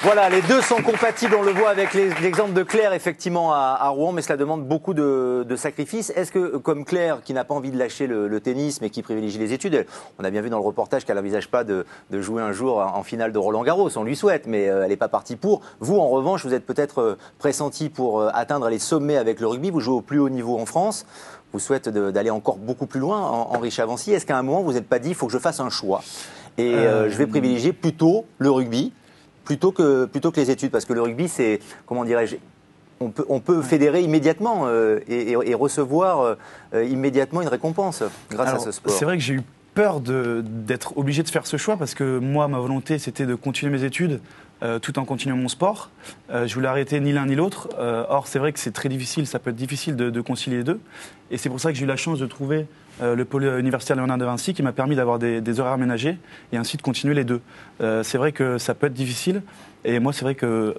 Voilà, les deux sont compatibles, on le voit avec l'exemple de Claire, effectivement, à Rouen, mais cela demande beaucoup de sacrifices. Est-ce que, comme Claire, qui n'a pas envie de lâcher le tennis, mais qui privilégie les études, on a bien vu dans le reportage qu'elle n'envisage pas de jouer un jour en finale de Roland-Garros, on lui souhaite, mais elle n'est pas partie pour. Vous, en revanche, vous êtes peut-être pressenti pour atteindre les sommets avec le rugby, vous jouez au plus haut niveau en France, vous souhaitez d'aller encore beaucoup plus loin, Henri Chavancy. Est-ce qu'à un moment, vous n'êtes pas dit, il faut que je fasse un choix et je vais privilégier plutôt le rugby plutôt que les études, parce que le rugby, c'est, comment dirais-je, on peut fédérer immédiatement et recevoir immédiatement une récompense grâce à ce sport. C'est vrai que j'ai eu peur d'être obligé de faire ce choix, parce que moi, ma volonté, c'était de continuer mes études tout en continuant mon sport. Je voulais arrêter ni l'un ni l'autre. Or, c'est vrai que c'est très difficile, ça peut être difficile de concilier les deux. Et c'est pour ça que j'ai eu la chance de trouver le pôle universitaire Léonard de Vinci, qui m'a permis d'avoir des horaires aménagés et ainsi de continuer les deux. C'est vrai que ça peut être difficile. Et moi, c'est vrai que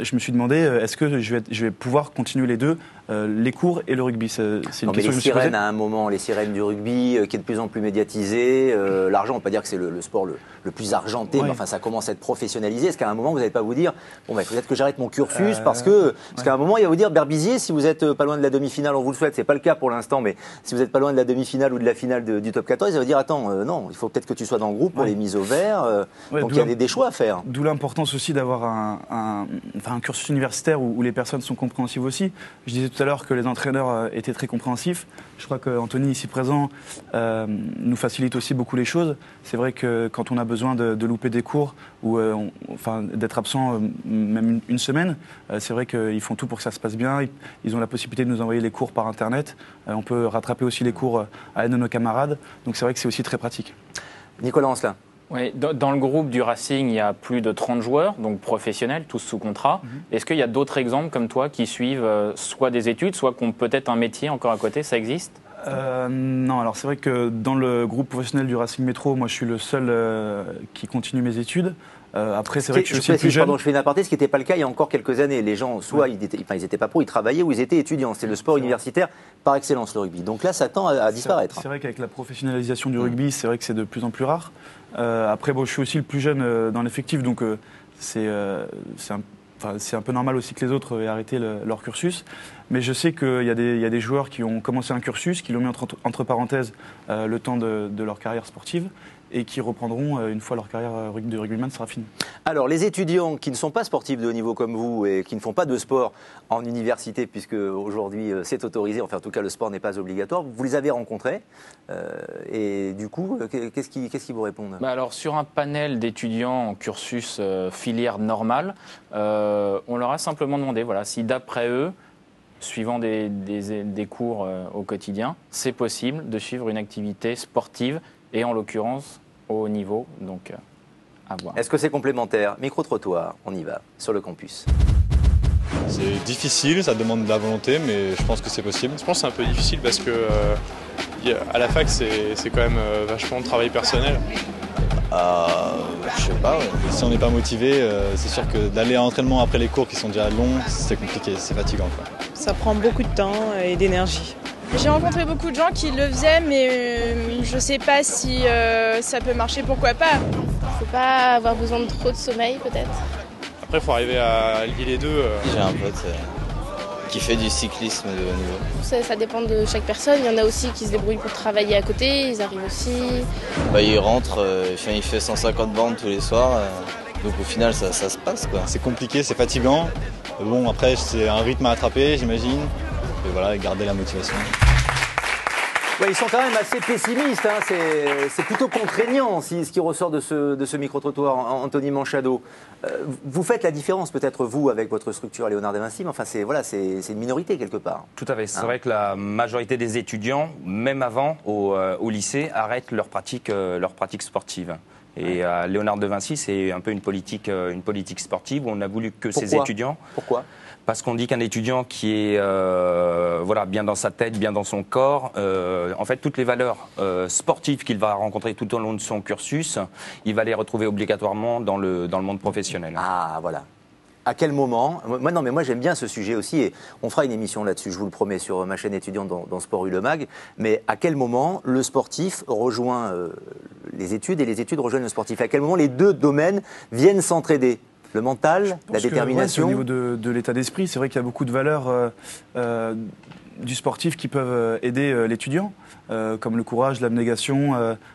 je me suis demandé, est-ce que je vais pouvoir continuer les deux, les cours et le rugby? C'est une question que je me suis posée. À un moment, les sirènes du rugby, qui est de plus en plus médiatisé, l'argent, on ne peut pas dire que c'est le sport le plus argenté, mais enfin, ça commence à être professionnalisé. Est-ce qu'à un moment, vous n'allez pas vous dire, bon, bah, peut-être que j'arrête mon cursus, parce qu'à un moment, il va vous dire, Berbizier, si vous n'êtes pas loin de la demi-finale, on vous le souhaite, c'est pas le cas pour l'instant, mais si vous n'êtes pas loin de la demi-finale ou de la finale du top 14, il va dire, attends, non, il faut peut-être que tu sois dans le groupe pour les mises au vert. Donc il y a des choix à faire. D'où l'importance aussi d'avoir un cursus universitaire où les personnes sont compréhensives aussi. Je disais tout à l'heure que les entraîneurs étaient très compréhensifs. Je crois qu'Anthony, ici présent, nous facilite aussi beaucoup les choses. C'est vrai que quand on a besoin de louper des cours ou d'être absent même une semaine, c'est vrai qu'ils font tout pour que ça se passe bien. Ils ont la possibilité de nous envoyer les cours par Internet. On peut rattraper aussi les cours à l'aide de nos camarades. Donc c'est vrai que c'est aussi très pratique. Nicolas Ancelin. Oui, dans le groupe du Racing, il y a plus de 30 joueurs, donc professionnels, tous sous contrat. Est-ce qu'il y a d'autres exemples comme toi qui suivent soit des études, soit qui ont peut-être un métier encore à côté? Ça existe? Non, alors c'est vrai que dans le groupe professionnel du Racing Métro, moi je suis le seul qui continue mes études. Après, c'est vrai que je suis aussi plus jeune. Pardon, je fais une aparté, ce qui n'était pas le cas il y a encore quelques années. Les gens, soit ils n'étaient pas pro, ils travaillaient ou ils étaient étudiants. C'est le sport universitaire par excellence, le rugby. Donc là, ça tend à disparaître. C'est vrai qu'avec la professionnalisation du rugby, c'est vrai que c'est de plus en plus rare. Après, bon, je suis aussi le plus jeune dans l'effectif, donc c'est un peu normal aussi que les autres aient arrêté leur cursus. Mais je sais qu'il y a des joueurs qui ont commencé un cursus, qui l'ont mis entre parenthèses le temps de leur carrière sportive, et qui reprendront une fois leur carrière de rugbyman sera finie. Alors, les étudiants qui ne sont pas sportifs de haut niveau comme vous et qui ne font pas de sport en université, puisque aujourd'hui c'est autorisé, enfin en tout cas le sport n'est pas obligatoire, vous les avez rencontrés et du coup, qu'est-ce qu'ils vous répondent? Alors, sur un panel d'étudiants en cursus filière normale, on leur a simplement demandé si d'après eux, suivant des cours au quotidien, c'est possible de suivre une activité sportive et en l'occurrence au haut niveau, donc à voir. Est-ce que c'est complémentaire? Micro-trottoir, on y va, sur le campus. C'est difficile, ça demande de la volonté, mais je pense que c'est possible. Je pense que c'est un peu difficile parce que à la fac, c'est quand même vachement de travail personnel. Je sais pas, ouais. Si on n'est pas motivé, c'est sûr que d'aller à l'entraînement après les cours qui sont déjà longs, c'est compliqué, c'est fatigant, quoi. Ça prend beaucoup de temps et d'énergie. J'ai rencontré beaucoup de gens qui le faisaient, mais je sais pas si ça peut marcher, pourquoi pas. Faut pas avoir besoin de trop de sommeil, peut-être. Après, il faut arriver à lier les deux. J'ai un pote qui fait du cyclisme de haut niveau. Ça dépend de chaque personne. Il y en a aussi qui se débrouillent pour travailler à côté, ils arrivent aussi. Il rentre, il fait 150 bornes tous les soirs, donc au final ça se passe, quoi. C'est compliqué, c'est fatigant. Bon, après, c'est un rythme à attraper, j'imagine. Et voilà, garder la motivation. Ouais, ils sont quand même assez pessimistes, hein. C'est plutôt contraignant ce qui ressort de ce micro-trottoir, Anthony Manchado. Vous faites la différence peut-être vous avec votre structure à Léonard de Vinci, mais enfin c'est une minorité quelque part. Tout à fait, c'est vrai que la majorité des étudiants, même avant au lycée, arrêtent leur pratique sportive. Et à Léonard de Vinci, c'est un peu une politique sportive où on a voulu que ces étudiants... Pourquoi ? Parce qu'on dit qu'un étudiant qui est bien dans sa tête, bien dans son corps, en fait, toutes les valeurs sportives qu'il va rencontrer tout au long de son cursus, il va les retrouver obligatoirement dans le monde professionnel. Ah, voilà. À quel moment moi j'aime bien ce sujet aussi, et on fera une émission là-dessus, je vous le promets, sur ma chaîne étudiante dans Sport U Le Mag, mais à quel moment le sportif rejoint les études et les études rejoignent le sportif? À quel moment les deux domaines viennent s'entraider? Le mental, la détermination. Au niveau de l'état d'esprit, c'est vrai qu'il y a beaucoup de valeurs du sportif qui peuvent aider l'étudiant, comme le courage, l'abnégation,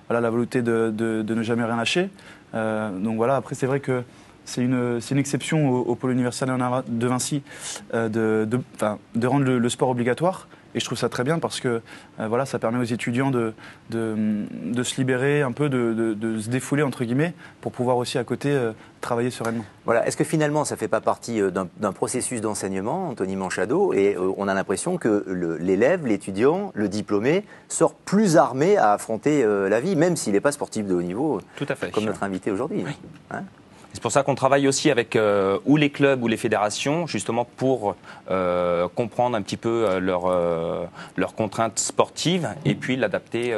voilà, la volonté de ne jamais rien lâcher. Donc voilà, après c'est vrai que c'est une exception au pôle universitaire Léonard de Vinci de rendre le sport obligatoire. Et je trouve ça très bien parce que voilà, ça permet aux étudiants de se libérer un peu, de se défouler entre guillemets, pour pouvoir aussi à côté travailler sereinement. Voilà. Est-ce que finalement ça ne fait pas partie d'un processus d'enseignement, Anthony Manchado, et on a l'impression que l'élève, l'étudiant, le diplômé sort plus armé à affronter la vie, même s'il n'est pas sportif de haut niveau, tout à fait, comme notre invité aujourd'hui. Oui. Hein ? C'est pour ça qu'on travaille aussi avec ou les clubs ou les fédérations, justement pour comprendre un petit peu leurs contraintes sportives et puis l'adapter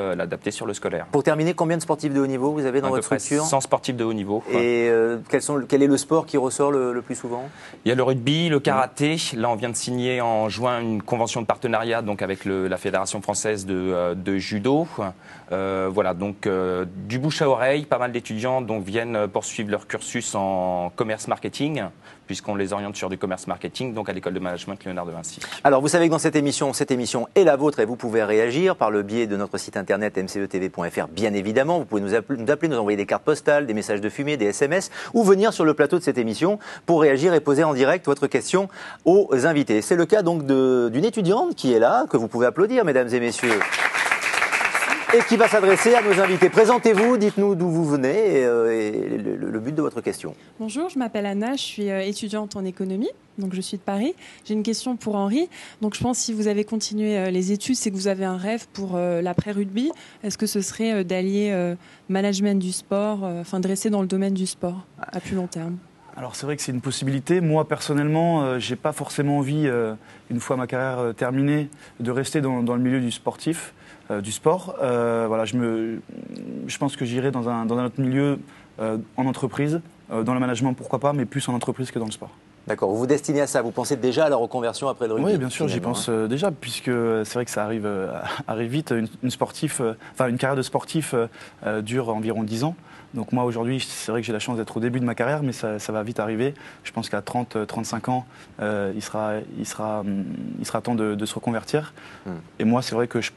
sur le scolaire. Pour terminer, combien de sportifs de haut niveau vous avez dans votre structure ? 100 sportifs de haut niveau. Et quel est le sport qui ressort le plus souvent ? Il y a le rugby, le karaté. Là, on vient de signer en juin une convention de partenariat donc avec la Fédération française de judo. Voilà, donc du bouche à oreille, pas mal d'étudiants donc viennent poursuivre leur cursus en commerce marketing, puisqu'on les oriente sur du commerce marketing, donc à l'école de management Léonard de Vinci. Alors vous savez que dans cette émission est la vôtre et vous pouvez réagir par le biais de notre site internet mcetv.fr, bien évidemment. Vous pouvez nous appeler, nous envoyer des cartes postales, des messages de fumée, des SMS, ou venir sur le plateau de cette émission pour réagir et poser en direct votre question aux invités. C'est le cas donc d'une étudiante qui est là, que vous pouvez applaudir, mesdames et messieurs, et qui va s'adresser à nos invités. Présentez-vous, dites-nous d'où vous venez et le but de votre question. Bonjour, je m'appelle Anna, je suis étudiante en économie, donc je suis de Paris. J'ai une question pour Henri. Donc je pense que si vous avez continué les études, c'est que vous avez un rêve pour l'après-rugby. Est-ce que ce serait d'allier management du sport, de rester dans le domaine du sport à plus long terme ? Alors c'est vrai que c'est une possibilité. Moi personnellement, j'ai pas forcément envie, une fois ma carrière terminée, de rester dans le milieu du sportif. Du sport. Voilà, je pense que j'irai dans un autre milieu, en entreprise, dans le management pourquoi pas, mais plus en entreprise que dans le sport. D'accord, vous vous destinez à ça, vous pensez déjà à la reconversion après le rugby ? Oui, bien sûr, j'y pense déjà, puisque c'est vrai que ça arrive vite. Une carrière de sportif dure environ 10 ans. Donc moi aujourd'hui, c'est vrai que j'ai la chance d'être au début de ma carrière, mais ça va vite arriver. Je pense qu'à 30-35 ans, il sera temps de se reconvertir. Et moi, c'est vrai que je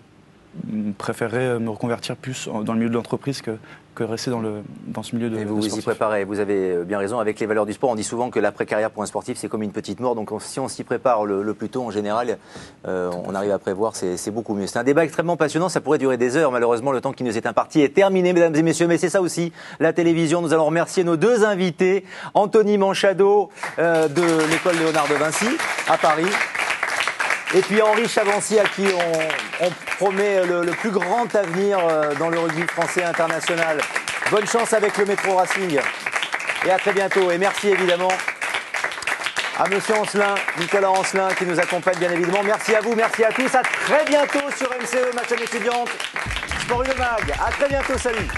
préférerais me reconvertir plus dans le milieu de l'entreprise que rester dans ce milieu de sportif. Et vous y préparez, vous avez bien raison. Avec les valeurs du sport, on dit souvent que l'après-carrière pour un sportif, c'est comme une petite mort. Donc si on s'y prépare le plus tôt, en général, on arrive à prévoir, c'est beaucoup mieux. C'est un débat extrêmement passionnant, ça pourrait durer des heures. Malheureusement, le temps qui nous est imparti est terminé, mesdames et messieurs. Mais c'est ça aussi, la télévision. Nous allons remercier nos deux invités, Anthony Manchado de l'école Léonard de Vinci à Paris. Et puis Henri Chavancy, à qui on promet le plus grand avenir dans le rugby français international. Bonne chance avec le Métro Racing. Et à très bientôt. Et merci évidemment à monsieur Ancelin, Nicolas Ancelin, qui nous accompagne bien évidemment. Merci à vous, merci à tous. À très bientôt sur MCE, ma chaîne étudiante. Sport Une Mag. À très bientôt, salut.